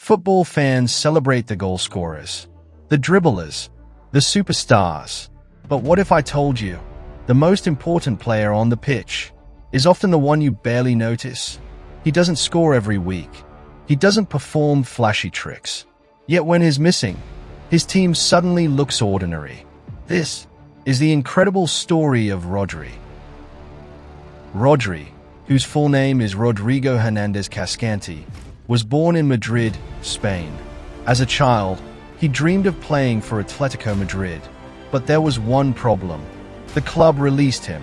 Football fans celebrate the goal scorers, the dribblers, the superstars. But what if I told you the most important player on the pitch is often the one you barely notice? He doesn't score every week. He doesn't perform flashy tricks. Yet when he's missing, his team suddenly looks ordinary. This is the incredible story of Rodri. Rodri, whose full name is Rodrigo Hernandez Cascante, was born in Madrid, Spain. As a child, he dreamed of playing for Atlético Madrid. But there was one problem. The club released him.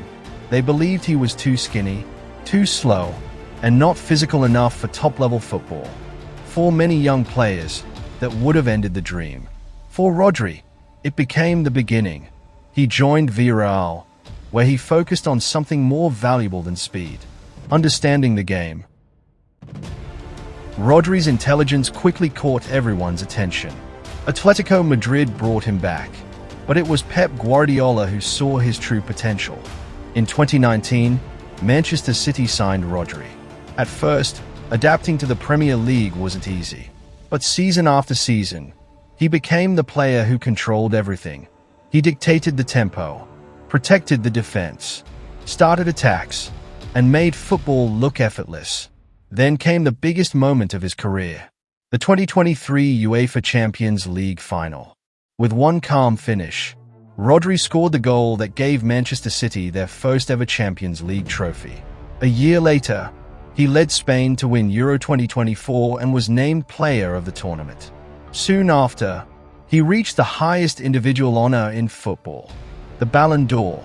They believed he was too skinny, too slow, and not physical enough for top-level football. For many young players, that would have ended the dream. For Rodri, it became the beginning. He joined Villarreal, where he focused on something more valuable than speed: understanding the game. Rodri's intelligence quickly caught everyone's attention. Atlético Madrid brought him back, but it was Pep Guardiola who saw his true potential. In 2019, Manchester City signed Rodri. At first, adapting to the Premier League wasn't easy. But season after season, he became the player who controlled everything. He dictated the tempo, protected the defense, started attacks, and made football look effortless. Then came the biggest moment of his career: the 2023 UEFA Champions League final. With one calm finish, Rodri scored the goal that gave Manchester City their first ever Champions League trophy. A year later, he led Spain to win Euro 2024 and was named player of the tournament. Soon after, he reached the highest individual honor in football, the Ballon d'Or.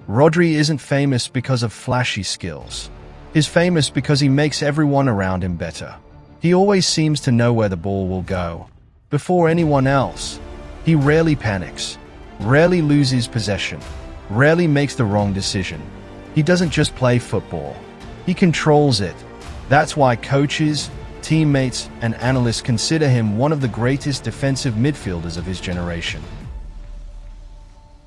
Rodri isn't famous because of flashy skills. He's famous because he makes everyone around him better. He always seems to know where the ball will go before anyone else. He rarely panics, rarely loses possession, rarely makes the wrong decision. He doesn't just play football. He controls it. That's why coaches, teammates, and analysts consider him one of the greatest defensive midfielders of his generation.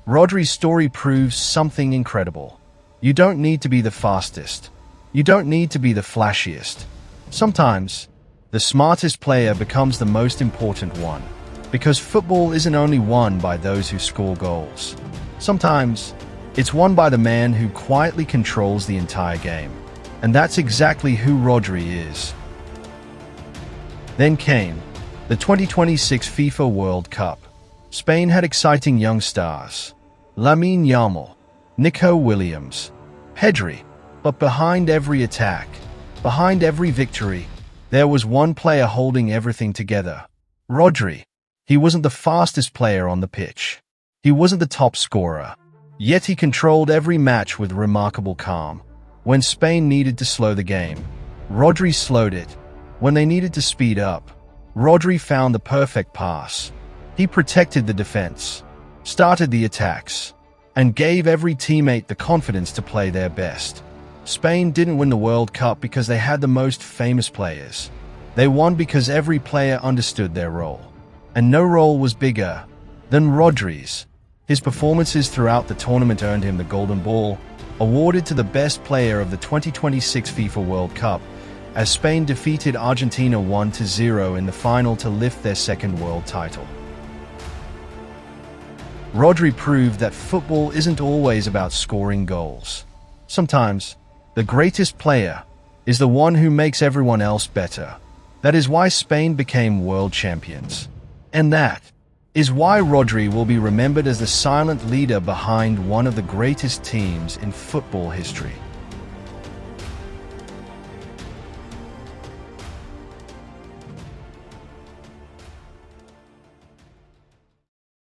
Rodri's story proves something incredible. You don't need to be the fastest. You don't need to be the flashiest. Sometimes, the smartest player becomes the most important one, because football isn't only won by those who score goals. Sometimes, it's won by the man who quietly controls the entire game. And that's exactly who Rodri is. Then came the 2026 FIFA World Cup. Spain had exciting young stars: Lamine Yamal, Nico Williams, Pedri. But behind every attack, behind every victory, there was one player holding everything together: Rodri. He wasn't the fastest player on the pitch. He wasn't the top scorer. Yet he controlled every match with remarkable calm. When Spain needed to slow the game, Rodri slowed it. When they needed to speed up, Rodri found the perfect pass. He protected the defense, started the attacks, and gave every teammate the confidence to play their best. Spain didn't win the World Cup because they had the most famous players. They won because every player understood their role. And no role was bigger than Rodri's. His performances throughout the tournament earned him the Golden Ball, awarded to the best player of the 2026 FIFA World Cup, as Spain defeated Argentina 1-0 in the final to lift their second world title. Rodri proved that football isn't always about scoring goals. Sometimes, the greatest player is the one who makes everyone else better. That is why Spain became world champions. And that is why Rodri will be remembered as the silent leader behind one of the greatest teams in football history.